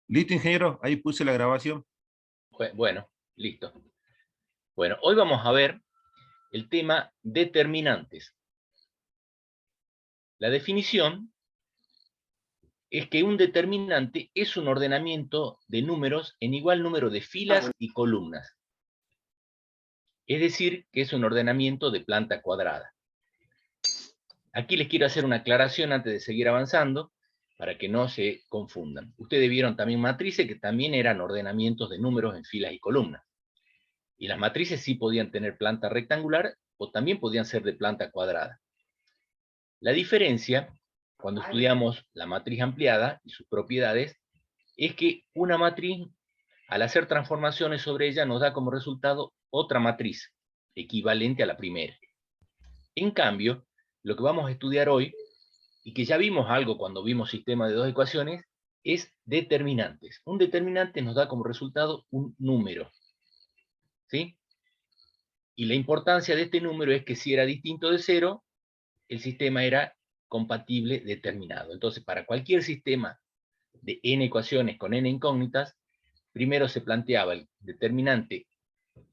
Listo, ingeniero, ahí puse la grabación. Bueno, listo. Bueno, hoy vamos a ver el tema determinantes. La definición es que un determinante es un ordenamiento de números en igual número de filas y columnas. Es decir, que es un ordenamiento de planta cuadrada. Aquí les quiero hacer una aclaración antes de seguir avanzando, para que no se confundan. Ustedes vieron también matrices que también eran ordenamientos de números en filas y columnas. Y las matrices sí podían tener planta rectangular o también podían ser de planta cuadrada. La diferencia, cuando estudiamos la matriz ampliada y sus propiedades, es que una matriz, al hacer transformaciones sobre ella, nos da como resultado otra matriz, equivalente a la primera. En cambio, lo que vamos a estudiar hoy, y que ya vimos algo cuando vimos sistema de dos ecuaciones, es determinantes. Un determinante nos da como resultado un número, ¿sí? Y la importancia de este número es que si era distinto de cero, el sistema era compatible determinado. Entonces, para cualquier sistema de n ecuaciones con n incógnitas, primero se planteaba el determinante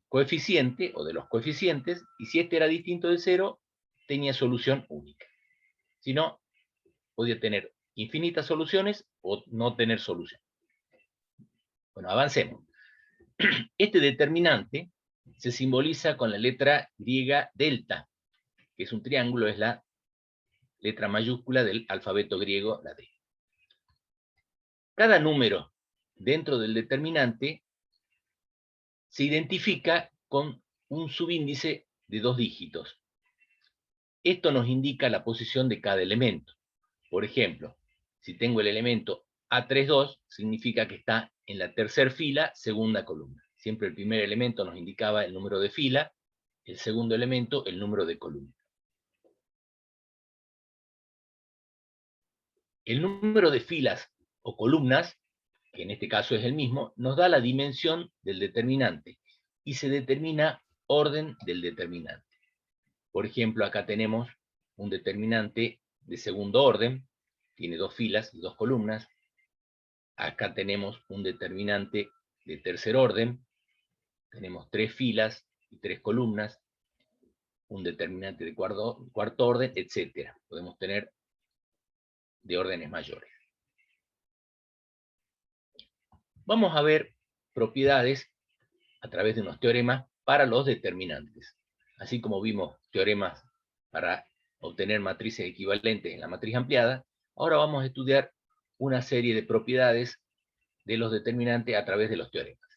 coeficiente o de los coeficientes, y si este era distinto de cero, tenía solución única. Si no, podía tener infinitas soluciones o no tener solución. Bueno, avancemos. Este determinante se simboliza con la letra griega delta, que es un triángulo, es la letra mayúscula del alfabeto griego, la D. Cada número dentro del determinante se identifica con un subíndice de 2 dígitos. Esto nos indica la posición de cada elemento. Por ejemplo, si tengo el elemento A32, significa que está en la tercera fila, segunda columna. Siempre el primer elemento nos indicaba el número de fila, el segundo elemento el número de columna. El número de filas o columnas, que en este caso es el mismo, nos da la dimensión del determinante y se determina orden del determinante. Por ejemplo, acá tenemos un determinante de segundo orden, tiene 2 filas y 2 columnas. Acá tenemos un determinante de tercer orden, tenemos 3 filas y 3 columnas, un determinante de cuarto orden, etc. Podemos tener de órdenes mayores. Vamos a ver propiedades a través de unos teoremas para los determinantes. Así como vimos teoremas para obtener matrices equivalentes en la matriz ampliada, ahora vamos a estudiar una serie de propiedades de los determinantes a través de los teoremas.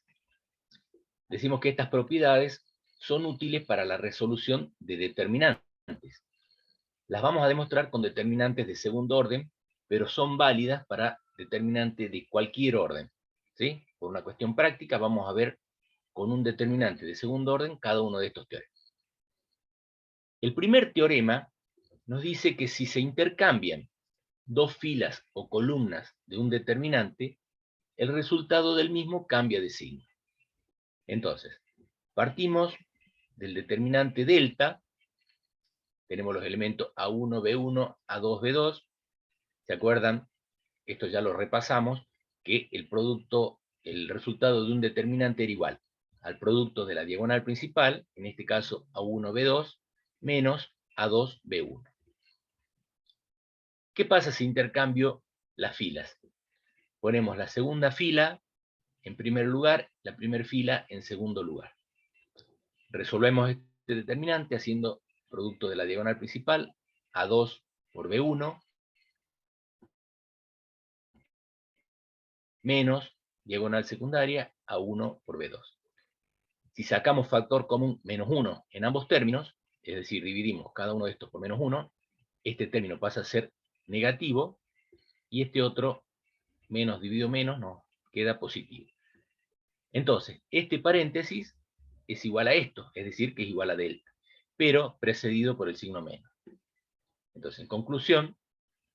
Decimos que estas propiedades son útiles para la resolución de determinantes. Las vamos a demostrar con determinantes de segundo orden, pero son válidas para determinantes de cualquier orden, ¿sí? Por una cuestión práctica, vamos a ver con un determinante de segundo orden cada uno de estos teoremas. El primer teorema nos dice que si se intercambian 2 filas o columnas de un determinante, el resultado del mismo cambia de signo. Entonces, partimos del determinante delta, tenemos los elementos A1, B1, A2, B2, ¿se acuerdan? Esto ya lo repasamos, que el resultado de un determinante era igual al producto de la diagonal principal, en este caso A1, B2, menos A2, B1. ¿Qué pasa si intercambio las filas? Ponemos la segunda fila en primer lugar, la primera fila en segundo lugar. Resolvemos este determinante haciendo producto de la diagonal principal, A2 por B1, menos diagonal secundaria, A1 por B2. Si sacamos factor común menos 1 en ambos términos, es decir, dividimos cada uno de estos por menos 1, este término pasa a ser negativo, y este otro, menos dividido menos, nos queda positivo. Entonces, este paréntesis es igual a esto, es decir, que es igual a delta, pero precedido por el signo menos. Entonces, en conclusión,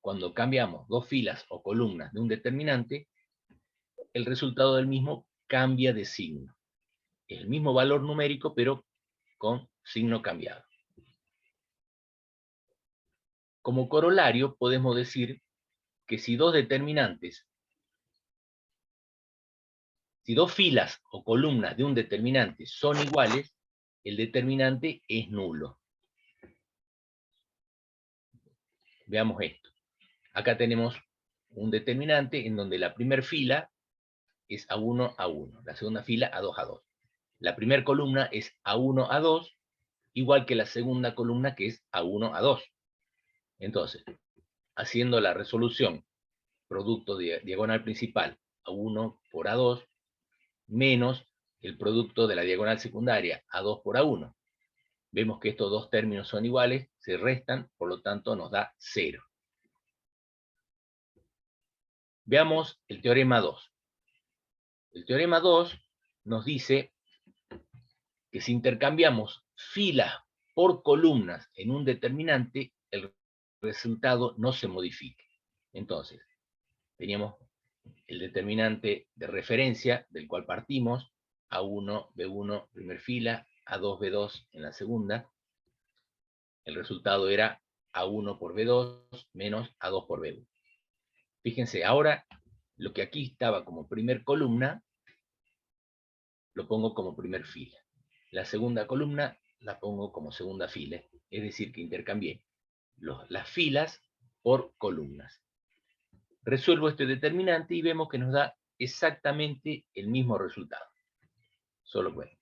cuando cambiamos 2 filas o columnas de un determinante, el resultado del mismo cambia de signo. Es el mismo valor numérico, pero con signo cambiado. Como corolario podemos decir que si dos determinantes, si dos filas o columnas de un determinante son iguales, el determinante es nulo. Veamos esto. Acá tenemos un determinante en donde la primera fila es A1, A1. La segunda fila A2, A2. La primera columna es A1, A2, igual que la segunda columna que es A1, A2. Entonces, haciendo la resolución producto de diagonal principal A1 por A2 menos el producto de la diagonal secundaria A2 por A1. Vemos que estos dos términos son iguales, se restan, por lo tanto nos da 0. Veamos el teorema 2. El teorema 2 nos dice que si intercambiamos filas por columnas en un determinante, el resultado no se modifica. Entonces, teníamos el determinante de referencia del cual partimos, A1, B1, primer fila, A2, B2 en la segunda. El resultado era A1 por B2 menos A2 por B1. Fíjense, ahora lo que aquí estaba como primer columna, lo pongo como primer fila. La segunda columna la pongo como segunda fila, es decir, que intercambié las filas por columnas. Resuelvo este determinante y vemos que nos da exactamente el mismo resultado. Solo bueno,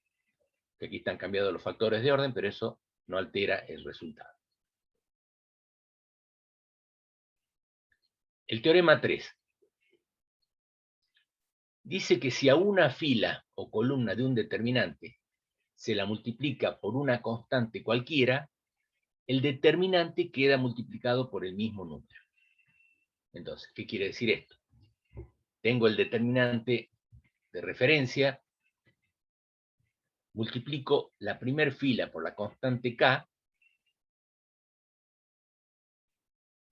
que aquí están cambiados los factores de orden, pero eso no altera el resultado. El teorema 3 dice que si a una fila o columna de un determinante se la multiplica por una constante cualquiera, el determinante queda multiplicado por el mismo número. Entonces, ¿qué quiere decir esto? Tengo el determinante de referencia, multiplico la primera fila por la constante k,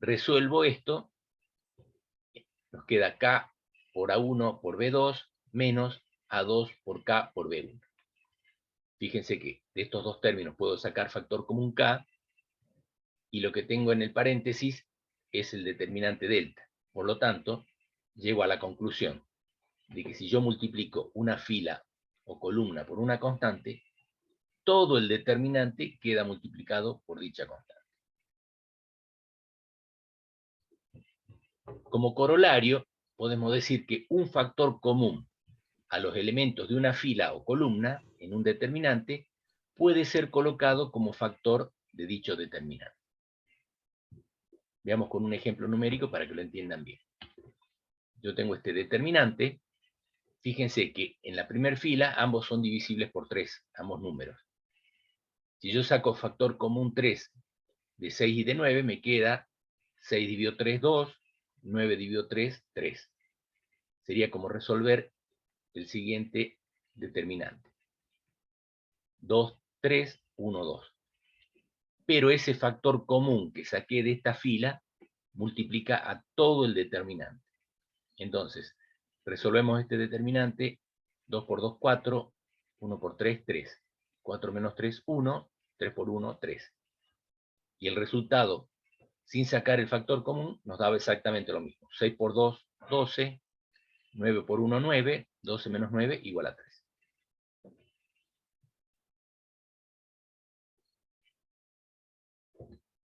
resuelvo esto, nos queda k por A1 por B2 menos A2 por k por B1. Fíjense que de estos dos términos puedo sacar factor común k, y lo que tengo en el paréntesis es el determinante delta. Por lo tanto, llego a la conclusión de que si yo multiplico una fila o columna por una constante, todo el determinante queda multiplicado por dicha constante. Como corolario, podemos decir que un factor común a los elementos de una fila o columna en un determinante puede ser colocado como factor de dicho determinante. Veamos con un ejemplo numérico para que lo entiendan bien. Yo tengo este determinante. Fíjense que en la primera fila ambos son divisibles por 3, ambos números. Si yo saco factor común 3 de 6 y de 9, me queda 6 dividido 3, 2, 9 dividido 3, 3. Sería como resolver el siguiente determinante. 2, 3, 1, 2. Pero ese factor común que saqué de esta fila multiplica a todo el determinante. Entonces, resolvemos este determinante. 2 por 2, 4. 1 por 3, 3. 4 menos 3, 1. 3 por 1, 3. Y el resultado, sin sacar el factor común, nos daba exactamente lo mismo. 6 por 2, 12. 9 por 1, 9. 12 menos 9, igual a 3.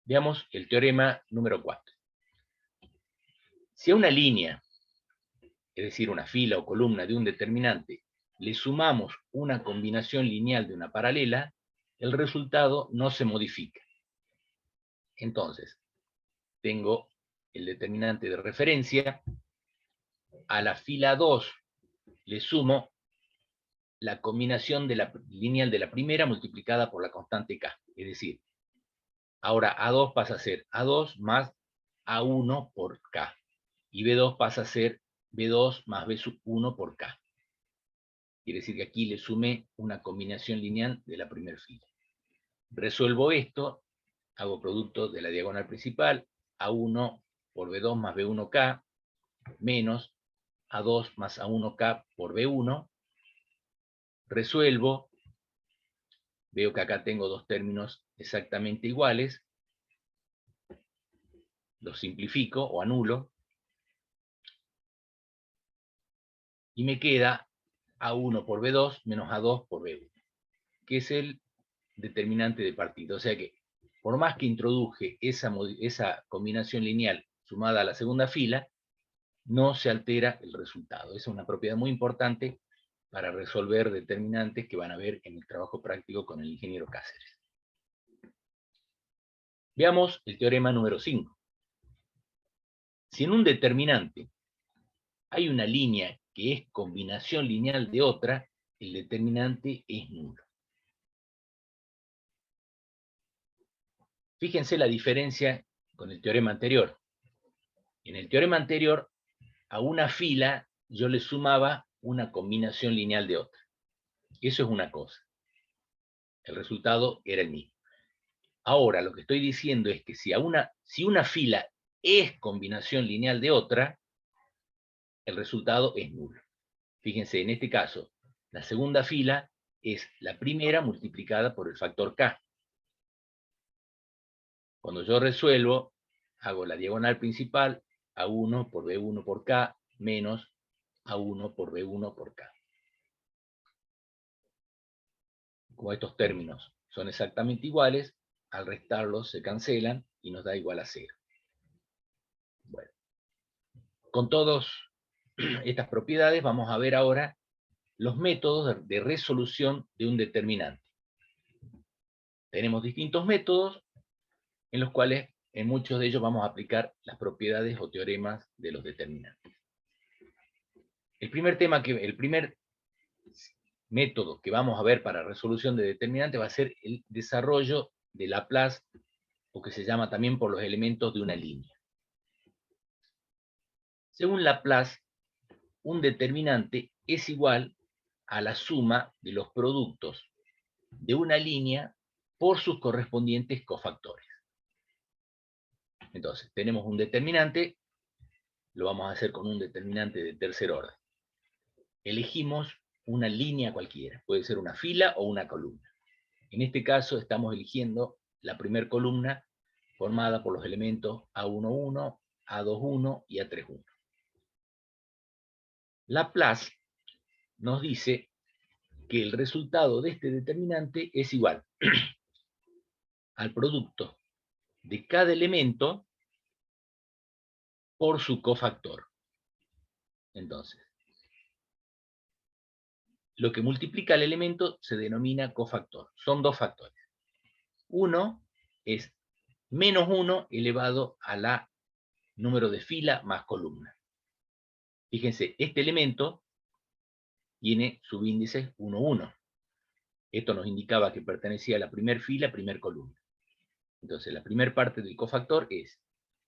Veamos el teorema número 4. Si a una línea, es decir, una fila o columna de un determinante, le sumamos una combinación lineal de una paralela, el resultado no se modifica. Entonces, tengo el determinante de referencia, a la fila 2 le sumo la combinación de la lineal de la primera multiplicada por la constante k. Es decir, ahora A2 pasa a ser A2 más A1 por k. Y B2 pasa a ser B2 más B1 por k. Quiere decir que aquí le sumé una combinación lineal de la primera fila. Resuelvo esto, hago producto de la diagonal principal, A1 por B2 más B1k, menos A2 más A1k por B1. Resuelvo, veo que acá tengo dos términos exactamente iguales. Lo simplifico o anulo. Y me queda A1 por B2 menos A2 por B1, que es el determinante de partida. O sea que, por más que introduje esa combinación lineal sumada a la segunda fila, no se altera el resultado. Esa es una propiedad muy importante para resolver determinantes que van a ver en el trabajo práctico con el ingeniero Cáceres. Veamos el teorema número 5. Si en un determinante hay una línea que es combinación lineal de otra, el determinante es nulo. Fíjense la diferencia con el teorema anterior. En el teorema anterior, a una fila yo le sumaba una combinación lineal de otra. Eso es una cosa. El resultado era el mismo. Ahora, lo que estoy diciendo es que si una fila es combinación lineal de otra, el resultado es nulo. Fíjense, en este caso, la segunda fila es la primera multiplicada por el factor k. Cuando yo resuelvo, hago la diagonal principal, A1 por B1 por K, menos A1 por B1 por K. Como estos términos son exactamente iguales, al restarlos se cancelan y nos da igual a 0. Bueno, con todas estas propiedades vamos a ver ahora los métodos de resolución de un determinante. Tenemos distintos métodos en los cuales en muchos de ellos vamos a aplicar las propiedades o teoremas de los determinantes. El primer método que vamos a ver para resolución de determinantes va a ser el desarrollo de Laplace, o que se llama también por los elementos de una línea. Según Laplace, un determinante es igual a la suma de los productos de una línea por sus correspondientes cofactores. Entonces, tenemos un determinante, lo vamos a hacer con un determinante de tercer orden. Elegimos una línea cualquiera, puede ser una fila o una columna. En este caso estamos eligiendo la primera columna formada por los elementos A11, A21 y A31. Laplace nos dice que el resultado de este determinante es igual al producto de cada elemento por su cofactor. Entonces, lo que multiplica el elemento se denomina cofactor. Son dos factores. Uno es menos 1 elevado a la número de fila más columna. Fíjense, este elemento tiene subíndices 1, 1. Esto nos indicaba que pertenecía a la primera fila, primera columna. Entonces, la primera parte del cofactor es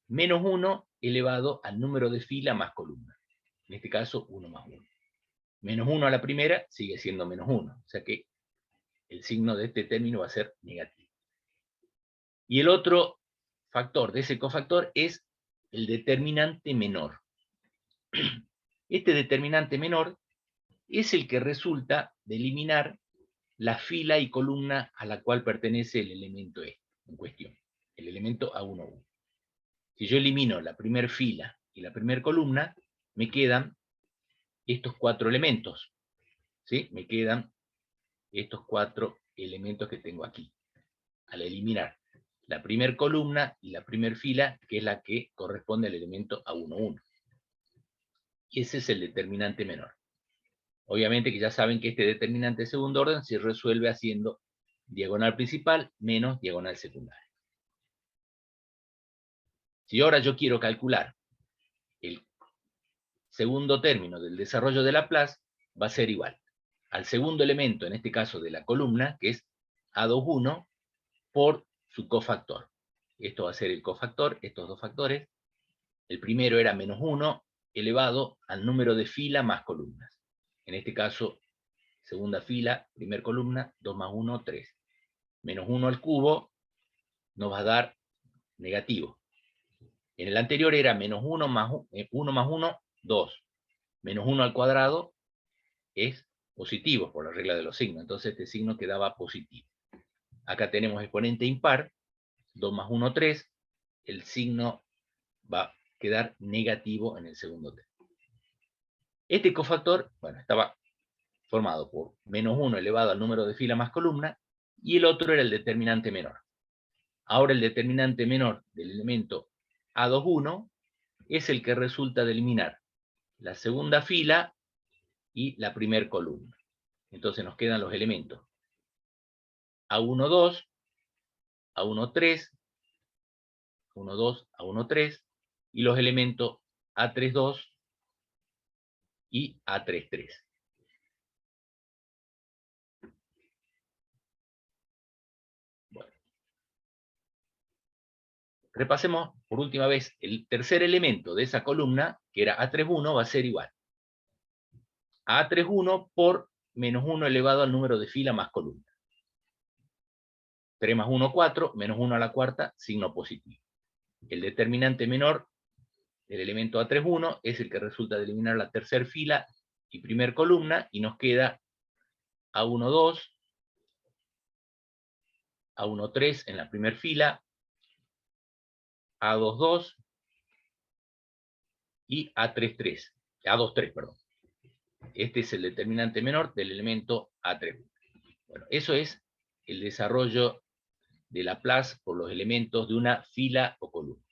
menos 1 elevado al número de fila más columna. En este caso, 1 más 1. Menos 1 a la primera sigue siendo menos 1. O sea que el signo de este término va a ser negativo. Y el otro factor de ese cofactor es el determinante menor. Este determinante menor es el que resulta de eliminar la fila y columna a la cual pertenece el elemento E en cuestión, el elemento A11. Si yo elimino la primera fila y la primera columna, me quedan estos 4 elementos. ¿Sí? Me quedan estos 4 elementos que tengo aquí. Al eliminar la primera columna y la primera fila, que es la que corresponde al elemento A11. Y ese es el determinante menor. Obviamente que ya saben que este determinante de segundo orden se resuelve haciendo diagonal principal menos diagonal secundaria. Si ahora yo quiero calcular el segundo término del desarrollo de Laplace, va a ser igual al segundo elemento, en este caso de la columna, que es A21, por su cofactor. Esto va a ser el cofactor, estos dos factores. El primero era menos 1 elevado al número de fila más columnas. En este caso, segunda fila, primera columna, 2 más 1, 3. Menos 1 al cubo nos va a dar negativo. En el anterior era menos 1 más 1, 2. Menos 1 al cuadrado es positivo por la regla de los signos. Entonces este signo quedaba positivo. Acá tenemos exponente impar, 2 más 1, 3. El signo va a quedar negativo en el segundo término. Este cofactor, bueno, estaba formado por menos 1 elevado al número de fila más columna, y el otro era el determinante menor. Ahora el determinante menor del elemento A21 es el que resulta de eliminar la segunda fila y la primera columna. Entonces nos quedan los elementos A12, A13, A12, A13, y los elementos A32 y A33. Bueno. Repasemos por última vez el tercer elemento de esa columna, que era A31, va a ser igual a A31 por menos 1 elevado al número de fila más columna. 3 más 1, 4, menos 1 a la cuarta, signo positivo. El determinante menor del elemento A31 es el que resulta de eliminar la tercera fila y primer columna, y nos queda A12, A13 en la primera fila, A22 y A33, A23, perdón. Este es el determinante menor del elemento A31. Bueno, eso es el desarrollo de Laplace por los elementos de una fila o columna.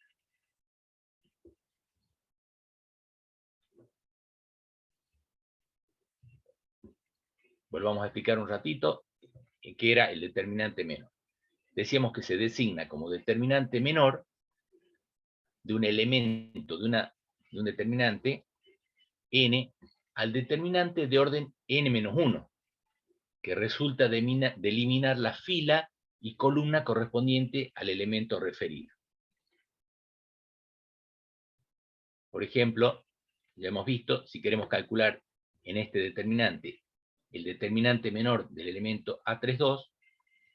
Volvamos a explicar un ratito qué era el determinante menor. Decíamos que se designa como determinante menor de un elemento, de un determinante n, al determinante de orden n-1, que resulta de eliminar la fila y columna correspondiente al elemento referido. Por ejemplo, ya hemos visto, si queremos calcular en este determinante el determinante menor del elemento A32,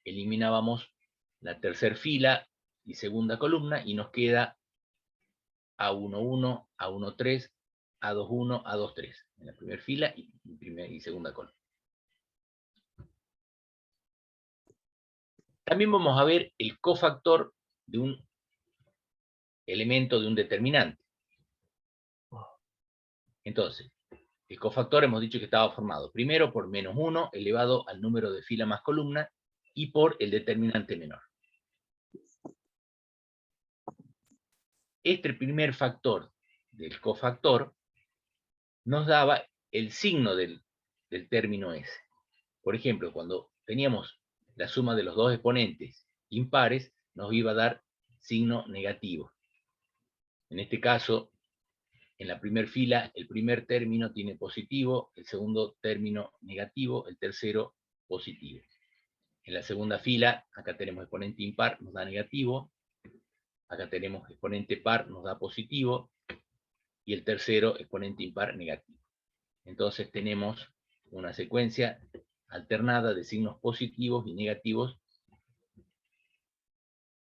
eliminábamos la tercera fila y segunda columna, y nos queda A11, A13, A21, A23, en la primera fila y segunda columna. También vamos a ver el cofactor de un elemento de un determinante. Entonces, el cofactor hemos dicho que estaba formado primero por menos 1 elevado al número de fila más columna y por el determinante menor. Este primer factor del cofactor nos daba el signo del término S. Por ejemplo, cuando teníamos la suma de los dos exponentes impares, nos iba a dar signo negativo. En este caso, en la primera fila, el primer término tiene positivo, el segundo término negativo, el tercero positivo. En la segunda fila, acá tenemos exponente impar, nos da negativo, acá tenemos exponente par, nos da positivo, y el tercero, exponente impar, negativo. Entonces tenemos una secuencia alternada de signos positivos y negativos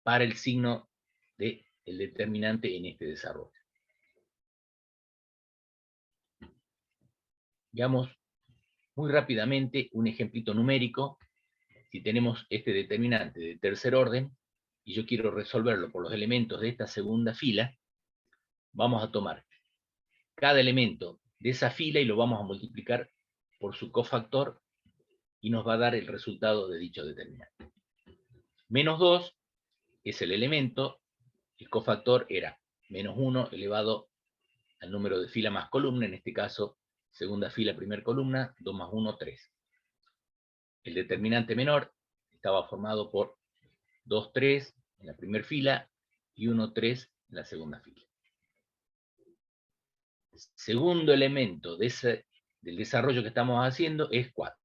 para el signo del determinante en este desarrollo. Veamos muy rápidamente un ejemplito numérico. Si tenemos este determinante de tercer orden, y yo quiero resolverlo por los elementos de esta segunda fila, vamos a tomar cada elemento de esa fila y lo vamos a multiplicar por su cofactor, y nos va a dar el resultado de dicho determinante. Menos 2 es el elemento, el cofactor era menos 1 elevado al número de fila más columna, en este caso segunda fila, primera columna, 2 más 1, 3. El determinante menor estaba formado por 2, 3 en la primera fila y 1, 3 en la segunda fila. El segundo elemento del desarrollo que estamos haciendo es 4.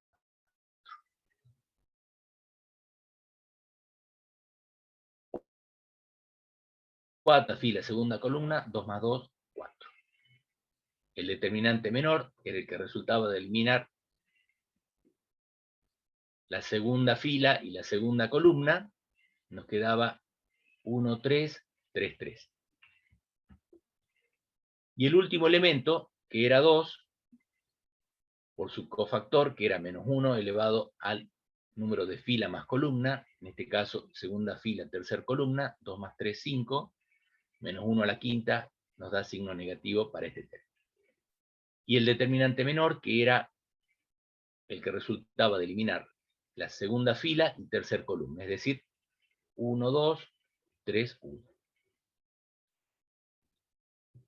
Cuarta fila, segunda columna, 2 más 2, 4. El determinante menor era el que resultaba de eliminar la segunda fila y la segunda columna, nos quedaba 1, 3, 3, 3. Y el último elemento, que era 2, por su cofactor, que era menos 1 elevado al número de fila más columna, en este caso segunda fila, tercera columna, 2 más 3, 5, menos 1 a la quinta nos da signo negativo para este término. Y el determinante menor, que era el que resultaba de eliminar la segunda fila y tercer columna, es decir, 1, 2, 3, 1.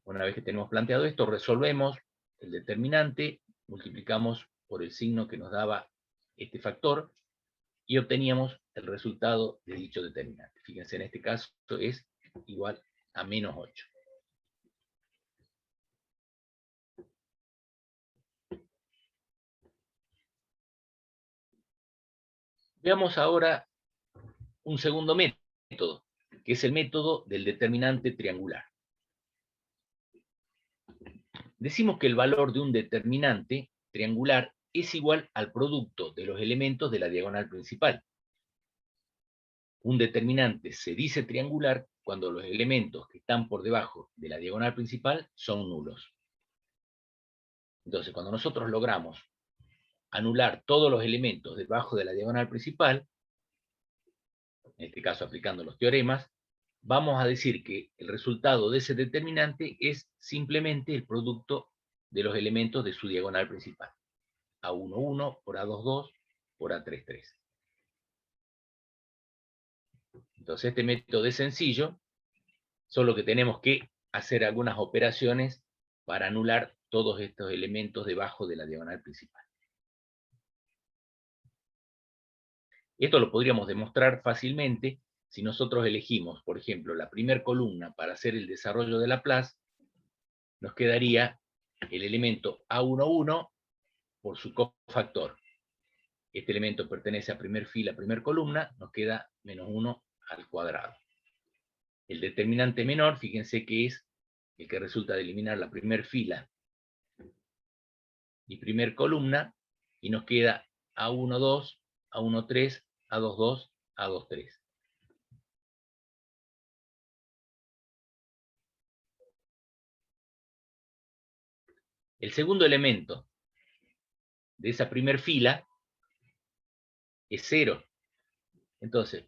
Una vez que tenemos planteado esto, resolvemos el determinante, multiplicamos por el signo que nos daba este factor, y obteníamos el resultado de dicho determinante. Fíjense, en este caso es igual a menos 8. Veamos ahora un segundo método, que es el método del determinante triangular. Decimos que el valor de un determinante triangular es igual al producto de los elementos de la diagonal principal. Un determinante se dice triangular cuando los elementos que están por debajo de la diagonal principal son nulos. Entonces, cuando nosotros logramos anular todos los elementos debajo de la diagonal principal, en este caso aplicando los teoremas, vamos a decir que el resultado de ese determinante es simplemente el producto de los elementos de su diagonal principal. A1, 1, por A2, 2, por A3, 3. Entonces este método es sencillo, solo que tenemos que hacer algunas operaciones para anular todos estos elementos debajo de la diagonal principal. Esto lo podríamos demostrar fácilmente si nosotros elegimos, por ejemplo, la primera columna para hacer el desarrollo de Laplace. Nos quedaría el elemento A11 por su cofactor. Este elemento pertenece a primer fila, primer columna, nos queda menos 1 al cuadrado. El determinante menor, fíjense que es el que resulta de eliminar la primer fila y primer columna, y nos queda A12, A13, A22, A23. El segundo elemento de esa primer fila es 0. Entonces,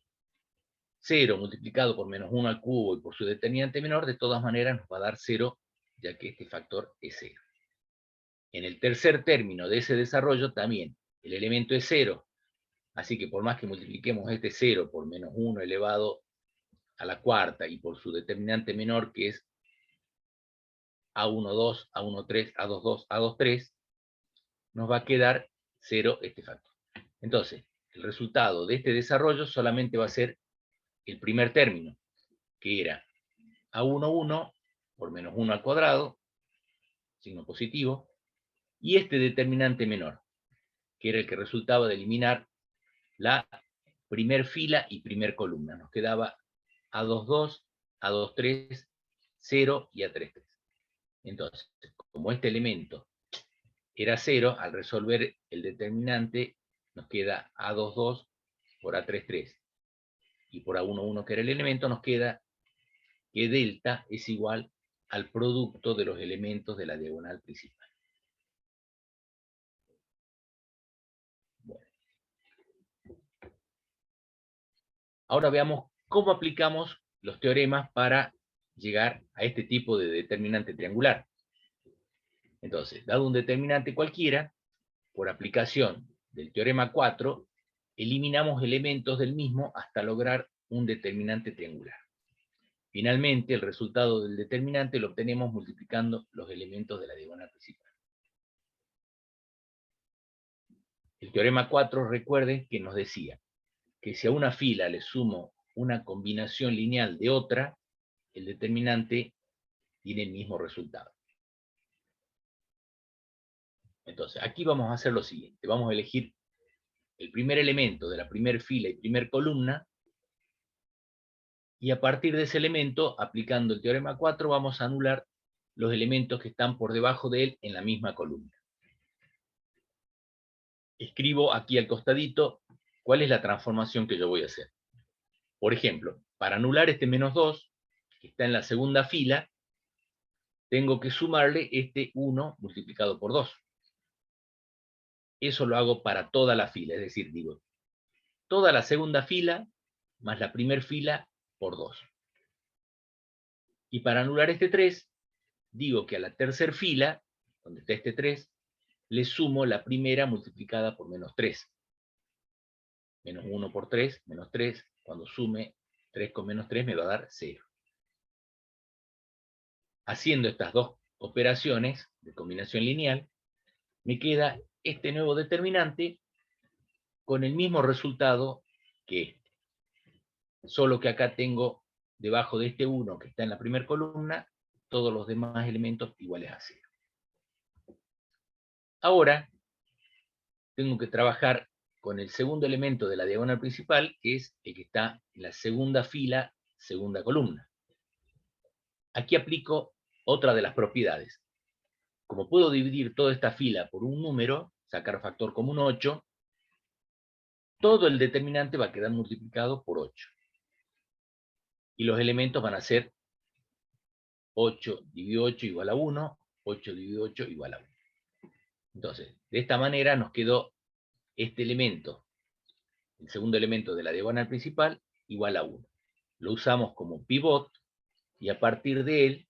0 multiplicado por menos 1 al cubo y por su determinante menor, de todas maneras nos va a dar 0, ya que este factor es 0. En el tercer término de ese desarrollo también el elemento es 0, así que por más que multipliquemos este 0 por menos 1 elevado a la cuarta y por su determinante menor, que es A12, A13, A22, A23, nos va a quedar 0 este factor. Entonces, el resultado de este desarrollo solamente va a ser el primer término, que era A11 por menos 1 al cuadrado, signo positivo, y este determinante menor, que era el que resultaba de eliminar la primer fila y primer columna. Nos quedaba A22, A23, 0 y A33. Entonces, como este elemento era 0, al resolver el determinante nos queda A22 por A33. Y por A11, que era el elemento, nos queda que delta es igual al producto de los elementos de la diagonal principal. Bueno. Ahora veamos cómo aplicamos los teoremas para llegar a este tipo de determinante triangular. Entonces, dado un determinante cualquiera, por aplicación del teorema 4, eliminamos elementos del mismo hasta lograr un determinante triangular. Finalmente, el resultado del determinante lo obtenemos multiplicando los elementos de la diagonal principal. El teorema 4, recuerden que nos decía que si a una fila le sumo una combinación lineal de otra, el determinante tiene el mismo resultado. Entonces, aquí vamos a hacer lo siguiente. Vamos a elegir el primer elemento de la primera fila y primer columna, y a partir de ese elemento, aplicando el teorema 4, vamos a anular los elementos que están por debajo de él en la misma columna. Escribo aquí al costadito cuál es la transformación que yo voy a hacer. Por ejemplo, para anular este menos 2, que está en la segunda fila, tengo que sumarle este 1 multiplicado por 2. Eso lo hago para toda la fila, es decir, digo, toda la segunda fila más la primera fila por 2. Y para anular este 3, digo que a la tercera fila, donde está este 3, le sumo la primera multiplicada por menos 3. Menos 1 por 3, menos 3. Cuando sume 3 con menos 3 me va a dar 0. Haciendo estas dos operaciones de combinación lineal, me queda este nuevo determinante con el mismo resultado que este. Solo que acá tengo debajo de este 1 que está en la primera columna, todos los demás elementos iguales a 0. Ahora, tengo que trabajar con el segundo elemento de la diagonal principal, que es el que está en la segunda fila, segunda columna. Aquí aplico otra de las propiedades. Como puedo dividir toda esta fila por un número, sacar factor común 8, todo el determinante va a quedar multiplicado por 8. Y los elementos van a ser 8 dividido 8 igual a 1, 8 dividido 8 igual a 1. Entonces, de esta manera nos quedó este elemento, el segundo elemento de la diagonal principal, igual a 1. Lo usamos como pivot y a partir de él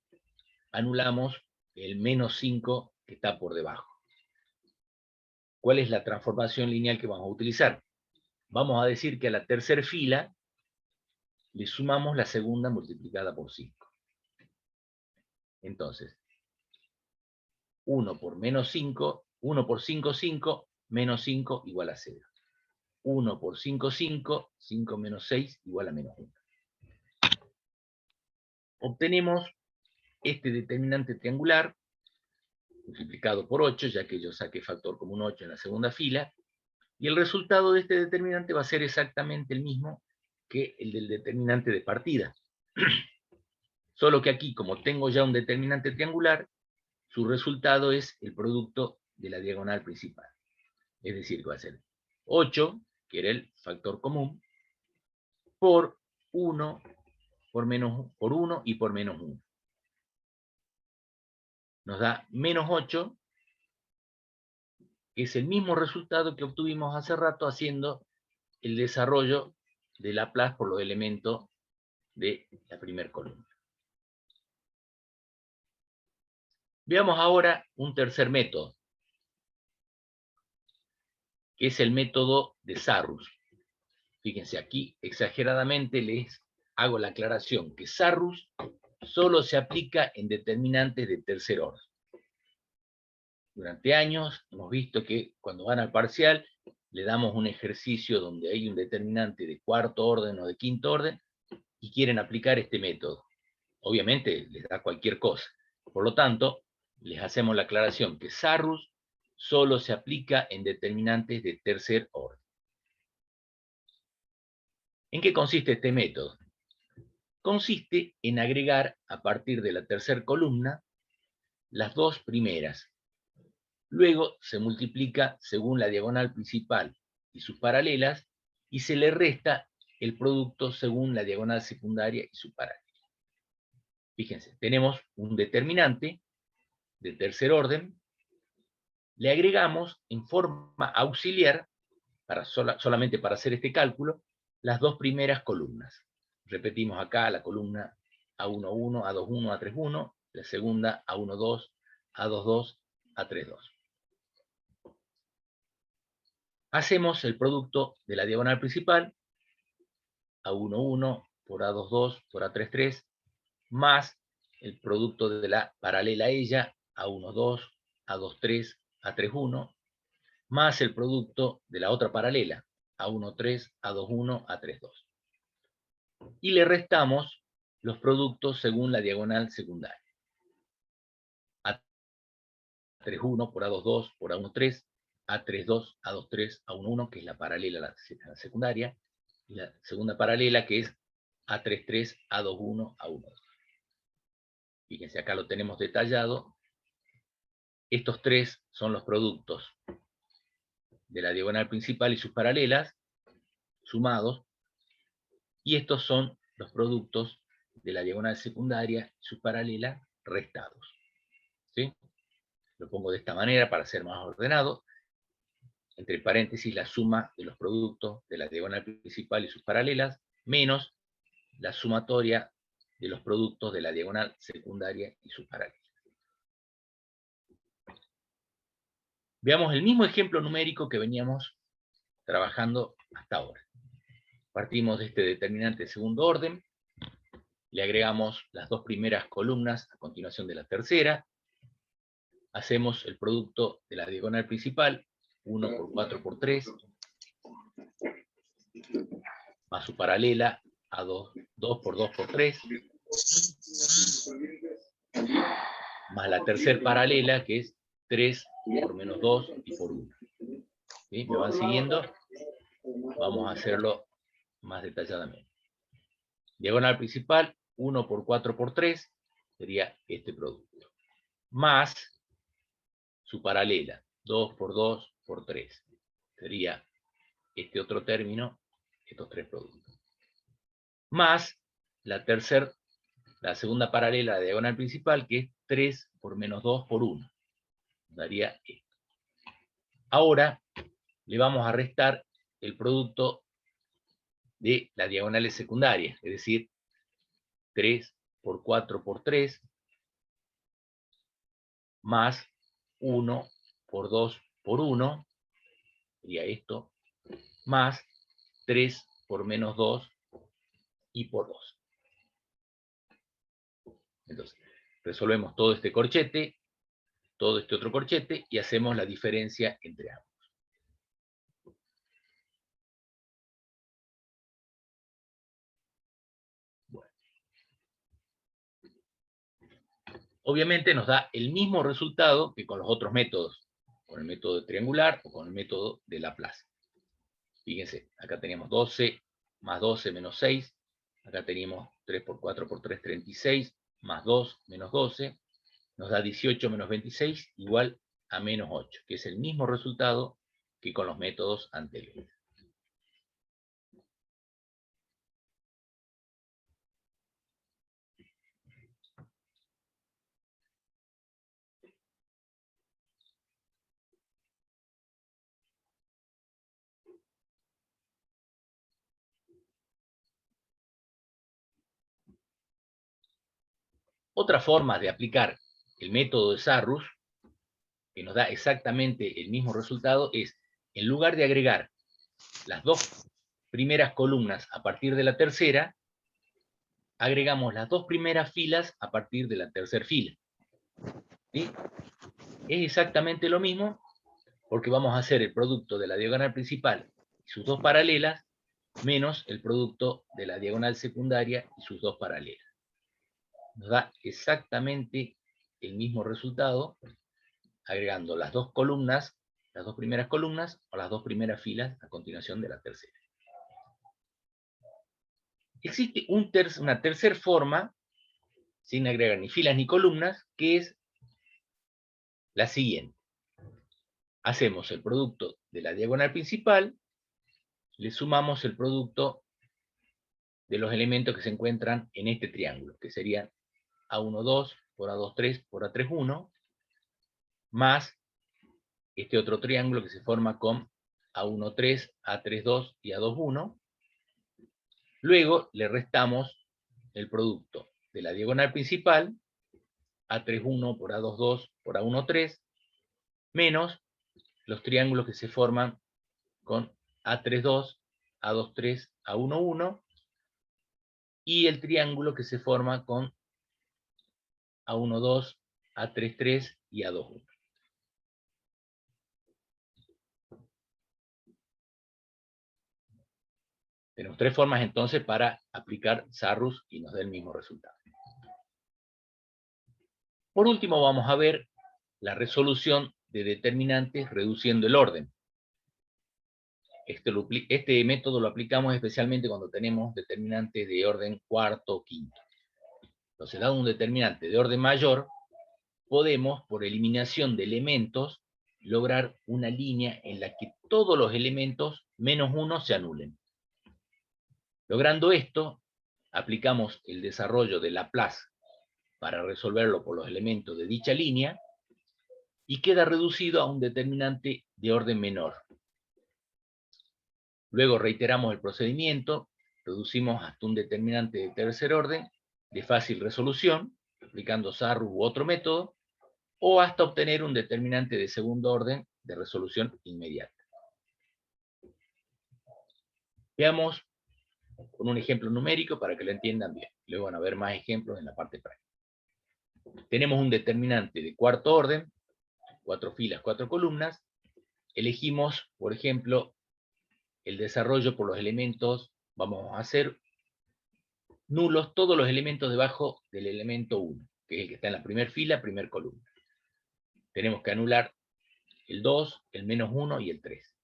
anulamos el menos 5 que está por debajo. ¿Cuál es la transformación lineal que vamos a utilizar? Vamos a decir que a la tercera fila le sumamos la segunda multiplicada por 5. Entonces, 1 por menos 5, 1 por 5, 5, menos 5 igual a 0. 1 por 5, 5, 5 menos 6 igual a menos 1. Obtenemos este determinante triangular multiplicado por 8, ya que yo saqué factor común 8 en la segunda fila, y el resultado de este determinante va a ser exactamente el mismo que el del determinante de partida. Solo que aquí, como tengo ya un determinante triangular, su resultado es el producto de la diagonal principal. Es decir, que va a ser 8, que era el factor común, por 1, por 1 y por menos 1. Nos da menos 8, que es el mismo resultado que obtuvimos hace rato haciendo el desarrollo de Laplace por los elementos de la primera columna. Veamos ahora un tercer método, que es el método de Sarrus. Fíjense, aquí exageradamente les hago la aclaración que Sarrus solo se aplica en determinantes de tercer orden. Durante años hemos visto que cuando van al parcial le damos un ejercicio donde hay un determinante de cuarto orden o de quinto orden y quieren aplicar este método. Obviamente les da cualquier cosa. Por lo tanto, les hacemos la aclaración que Sarrus solo se aplica en determinantes de tercer orden. ¿En qué consiste este método? Consiste en agregar a partir de la tercera columna las dos primeras. Luego se multiplica según la diagonal principal y sus paralelas y se le resta el producto según la diagonal secundaria y su paralela. Fíjense, tenemos un determinante de tercer orden, le agregamos en forma auxiliar, solamente para hacer este cálculo, las dos primeras columnas. Repetimos acá la columna A11, A21, A31, la segunda A12, A22, A32. Hacemos el producto de la diagonal principal, A11 por A22 por A33, más el producto de la paralela a ella, A12, A23, A31, más el producto de la otra paralela, A13, A21, A32. Y le restamos los productos según la diagonal secundaria. A31 por A22 por A13, A32, A23, A11, que es la paralela a la secundaria, y la segunda paralela que es A33, A21, A12. Fíjense, acá lo tenemos detallado. Estos tres son los productos de la diagonal principal y sus paralelas, sumados, y estos son los productos de la diagonal secundaria y sus paralelas, restados. ¿Sí? Lo pongo de esta manera para ser más ordenado. Entre paréntesis, la suma de los productos de la diagonal principal y sus paralelas, menos la sumatoria de los productos de la diagonal secundaria y sus paralelas. Veamos el mismo ejemplo numérico que veníamos trabajando hasta ahora. Partimos de este determinante de segundo orden, le agregamos las dos primeras columnas a continuación de la tercera, hacemos el producto de la diagonal principal, 1 por 4 por 3, más su paralela, a 2 por 2 por 3, más la tercera paralela, que es 3 por menos 2 y por 1. ¿Sí? ¿Me van siguiendo? Vamos a hacerlo más detalladamente. Diagonal principal, 1 por 4 por 3, sería este producto. Más su paralela, 2 por 2 por 3. Sería este otro término, estos tres productos. Más la segunda paralela de diagonal principal, que es 3 por menos 2 por 1. Daría esto. Ahora le vamos a restar el producto de las diagonales secundarias, es decir, 3 por 4 por 3, más 1 por 2 por 1, sería esto, más 3 por menos 2 y por 2. Entonces, resolvemos todo este corchete, todo este otro corchete, y hacemos la diferencia entre ambos. Bueno. Obviamente nos da el mismo resultado que con los otros métodos, con el método triangular o con el método de Laplace. Fíjense, acá tenemos 12 más 12 menos 6, acá tenemos 3 por 4 por 3, 36, más 2 menos 12, nos da 18 menos 26 igual a menos 8, que es el mismo resultado que con los métodos anteriores. Otra forma de aplicar el método de Sarrus, que nos da exactamente el mismo resultado, es, en lugar de agregar las dos primeras columnas a partir de la tercera, agregamos las dos primeras filas a partir de la tercera fila. ¿Sí? Es exactamente lo mismo, porque vamos a hacer el producto de la diagonal principal y sus dos paralelas, menos el producto de la diagonal secundaria y sus dos paralelas. Nos da exactamente el mismo resultado, agregando las dos columnas, las dos primeras columnas, o las dos primeras filas a continuación de la tercera. Existe una tercera forma, sin agregar ni filas ni columnas, que es la siguiente. Hacemos el producto de la diagonal principal, le sumamos el producto de los elementos que se encuentran en este triángulo, que serían A1, 2, por A2, 3, por A3, 1, más este otro triángulo que se forma con A1, 3, A3, 2 y A2, 1. Luego le restamos el producto de la diagonal principal, A3, 1 por A2, 2 por A1, 3, menos los triángulos que se forman con A3, 2, A2, 3, A1, 1, y el triángulo que se forma con A1, 2, A3, 3 y A2, 1. Tenemos tres formas entonces para aplicar Sarrus y nos da el mismo resultado. Por último vamos a ver la resolución de determinantes reduciendo el orden. Este método lo aplicamos especialmente cuando tenemos determinantes de orden cuarto o quinto. Entonces, dado un determinante de orden mayor, podemos, por eliminación de elementos, lograr una línea en la que todos los elementos menos uno se anulen. Logrando esto, aplicamos el desarrollo de Laplace para resolverlo por los elementos de dicha línea, y queda reducido a un determinante de orden menor. Luego reiteramos el procedimiento, reducimos hasta un determinante de tercer orden, de fácil resolución, aplicando SARRU u otro método, o hasta obtener un determinante de segundo orden de resolución inmediata. Veamos con un ejemplo numérico para que lo entiendan bien. Luego van a ver más ejemplos en la parte práctica. Tenemos un determinante de cuarto orden, 4 filas, 4 columnas. Elegimos, por ejemplo, el desarrollo por los elementos. Vamos a hacer nulos todos los elementos debajo del elemento 1, que es el que está en la primera fila, primera columna. Tenemos que anular el 2, el menos 1 y el 3.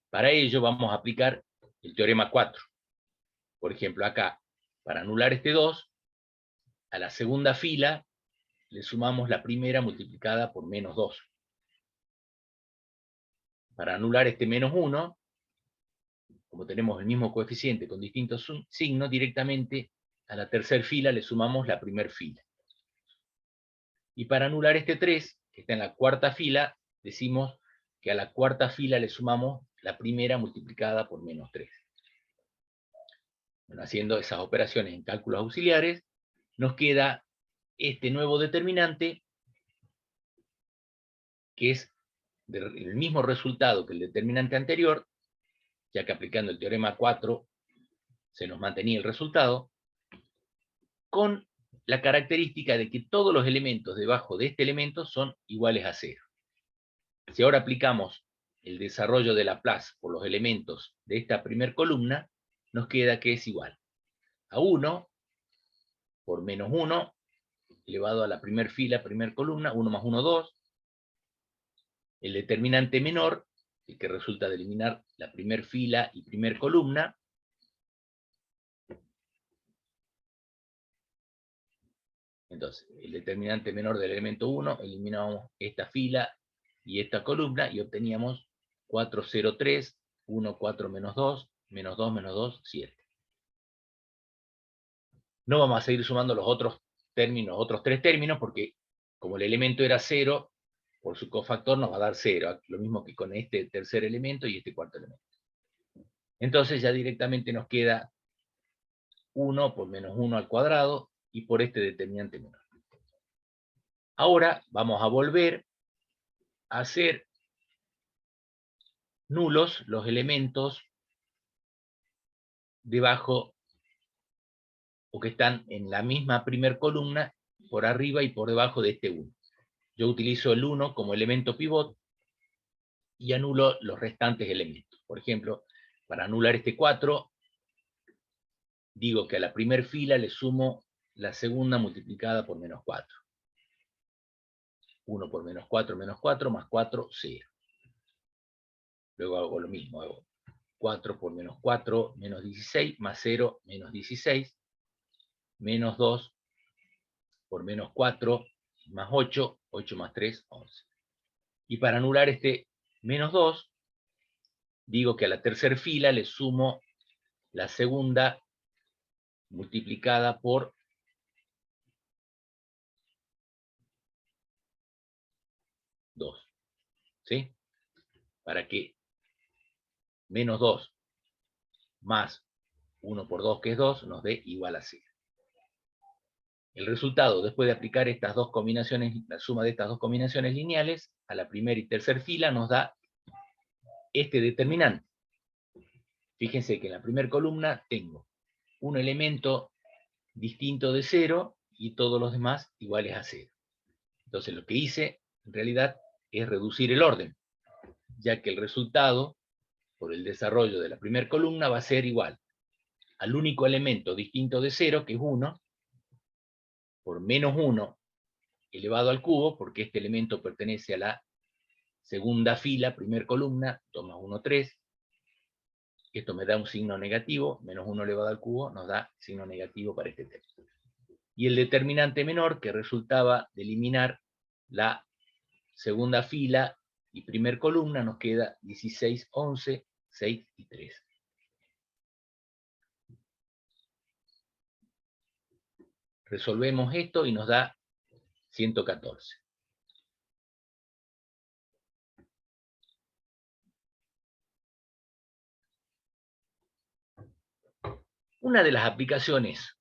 Para ello vamos a aplicar el teorema 4. Por ejemplo, acá, para anular este 2, a la segunda fila le sumamos la primera multiplicada por menos 2. Para anular este menos 1, como tenemos el mismo coeficiente con distintos signos, directamente a la tercera fila le sumamos la primera fila. Y para anular este 3, que está en la cuarta fila, decimos que a la cuarta fila le sumamos la primera multiplicada por menos 3. Bueno, haciendo esas operaciones en cálculos auxiliares, nos queda este nuevo determinante, que es el mismo resultado que el determinante anterior, ya que aplicando el teorema 4 se nos mantenía el resultado, con la característica de que todos los elementos debajo de este elemento son iguales a 0. Si ahora aplicamos el desarrollo de Laplace por los elementos de esta primera columna, nos queda que es igual a 1 por menos 1 elevado a la primera fila, primera columna, 1 más 1, 2. El determinante menor, el que resulta de eliminar la primera fila y primera columna, entonces, el determinante menor del elemento 1, eliminamos esta fila y esta columna y obteníamos 4, 0, 3, 1, 4, menos 2, menos 2, menos 2, 7. No vamos a seguir sumando los otros términos, otros 3 términos, porque como el elemento era 0, por su cofactor nos va a dar 0, lo mismo que con este tercer elemento y este cuarto elemento. Entonces ya directamente nos queda 1 por menos 1 al cuadrado y por este determinante menor. Ahora vamos a volver a hacer nulos los elementos debajo o que están en la misma primer columna por arriba y por debajo de este 1. Yo utilizo el 1 como elemento pivot y anulo los restantes elementos. Por ejemplo, para anular este 4, digo que a la primera fila le sumo la segunda multiplicada por menos 4. 1 por menos 4, más 4, 0. Luego hago lo mismo, hago 4 por menos 4, menos 16, más 0, menos 16, menos 2 por menos 4, más 8, 8 más 3, 11. Y para anular este menos 2, digo que a la tercera fila le sumo la segunda multiplicada por 2. ¿Sí? Para que menos 2 más 1 por 2, que es 2, nos dé igual a 0. El resultado, después de aplicar estas dos combinaciones, la suma de estas dos combinaciones lineales, a la primera y tercera fila nos da este determinante. Fíjense que en la primera columna tengo un elemento distinto de 0 y todos los demás iguales a 0. Entonces lo que hice, en realidad, es reducir el orden, ya que el resultado, por el desarrollo de la primera columna, va a ser igual al único elemento distinto de 0, que es 1, por menos 1 elevado al cubo, porque este elemento pertenece a la segunda fila, primera columna, 2 más 1, 3. Esto me da un signo negativo, menos 1 elevado al cubo nos da signo negativo para este texto. Y el determinante menor, que resultaba de eliminar la segunda fila y primera columna, nos queda 16, 11, 6 y 3. Resolvemos esto y nos da 114. Una de las aplicaciones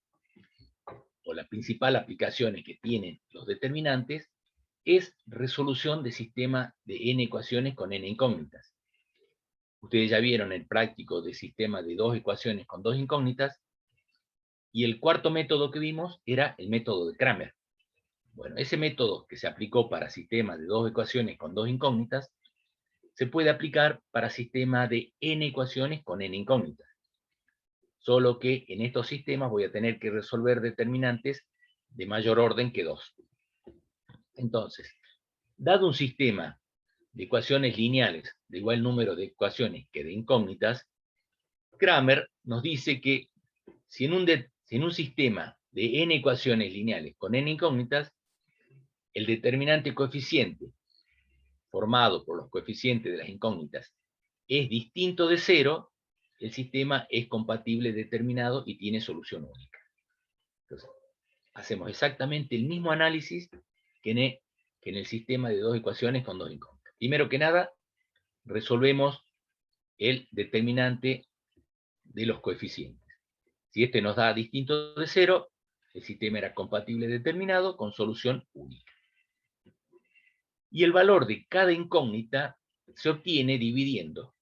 o la principal aplicación que tienen los determinantes, es resolución de sistema de n ecuaciones con n incógnitas. Ustedes ya vieron el práctico de sistema de 2 ecuaciones con 2 incógnitas, y el cuarto método que vimos era el método de Cramer. Bueno, ese método que se aplicó para sistemas de 2 ecuaciones con 2 incógnitas, se puede aplicar para sistemas de n ecuaciones con n incógnitas. Solo que en estos sistemas voy a tener que resolver determinantes de mayor orden que 2. Entonces, dado un sistema de ecuaciones lineales de igual número de ecuaciones que de incógnitas, Cramer nos dice que si en un sistema de n ecuaciones lineales con n incógnitas, el determinante coeficiente formado por los coeficientes de las incógnitas es distinto de 0, el sistema es compatible determinado y tiene solución única. Entonces, hacemos exactamente el mismo análisis que en el sistema de 2 ecuaciones con 2 incógnitas. Primero que nada, resolvemos el determinante de los coeficientes. Si este nos da distinto de 0, el sistema era compatible determinado con solución única. Y el valor de cada incógnita se obtiene dividiendo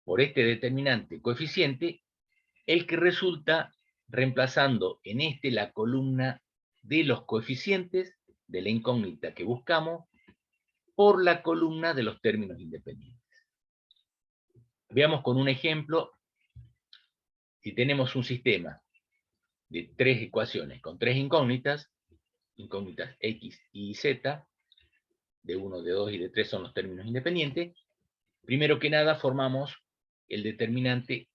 por este determinante coeficiente el que resulta reemplazando en este la columna de los coeficientes de la incógnita que buscamos por la columna de los términos independientes. Veamos con un ejemplo. Si tenemos un sistema de 3 ecuaciones con 3 incógnitas x y z, de 1, de 2 y de 3 son los términos independientes, primero que nada formamos el determinante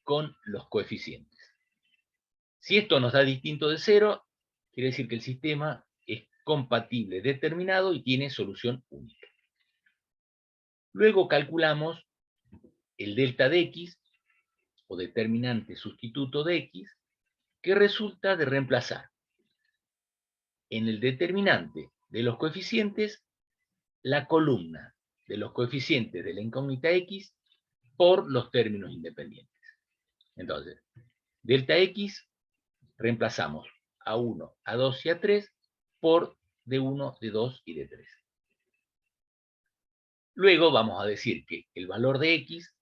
con los coeficientes. Si esto nos da distinto de 0, quiere decir que el sistema es compatible determinado y tiene solución única. Luego calculamos el delta de x, o determinante sustituto de x, que resulta de reemplazar en el determinante de los coeficientes la columna de los coeficientes de la incógnita x por los términos independientes. Entonces, delta x reemplazamos a 1, a 2 y a 3 por d1, d2 y d3. Luego vamos a decir que el valor de x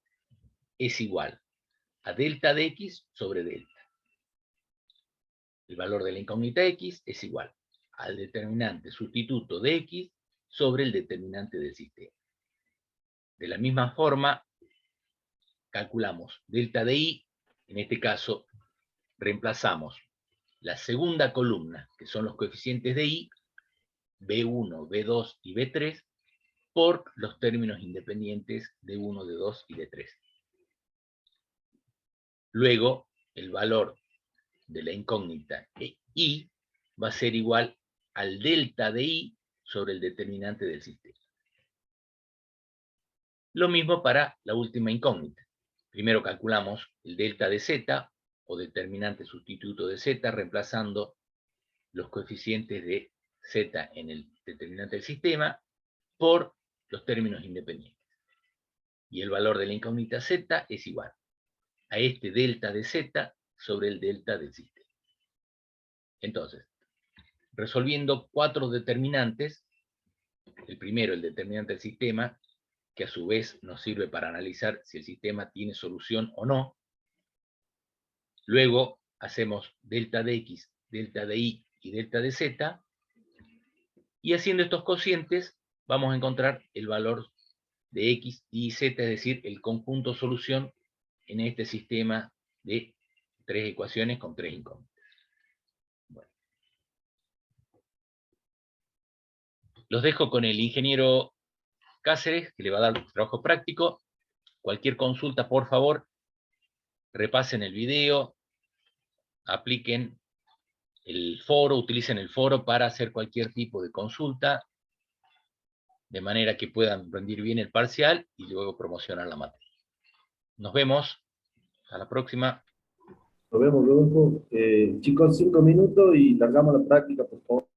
es igual a delta de x sobre delta. El valor de la incógnita x es igual al determinante sustituto de x sobre el determinante del sistema. De la misma forma, calculamos delta de y, en este caso, reemplazamos la segunda columna, que son los coeficientes de y, b1, b2 y b3, por los términos independientes de 1, de 2 y de 3. Luego, el valor de la incógnita y va a ser igual al delta de y sobre el determinante del sistema. Lo mismo para la última incógnita. Primero calculamos el delta de z, o determinante sustituto de z, reemplazando los coeficientes de z en el determinante del sistema por los términos independientes. Y el valor de la incógnita z es igual a este delta de z sobre el delta del sistema. Entonces, resolviendo 4 determinantes, el primero, el determinante del sistema, que a su vez nos sirve para analizar si el sistema tiene solución o no. Luego hacemos delta de x, delta de y y delta de z, y haciendo estos cocientes vamos a encontrar el valor de x, y z, es decir, el conjunto solución en este sistema de 3 ecuaciones con 3 incógnitas. Bueno. Los dejo con el ingeniero Cáceres, que le va a dar trabajo práctico. Cualquier consulta, por favor, repasen el video, apliquen el foro, utilicen el foro para hacer cualquier tipo de consulta, de manera que puedan rendir bien el parcial y luego promocionar la materia. Nos vemos. Hasta la próxima. Nos vemos, Rodolfo. Chicos, 5 minutos y largamos la práctica, por favor.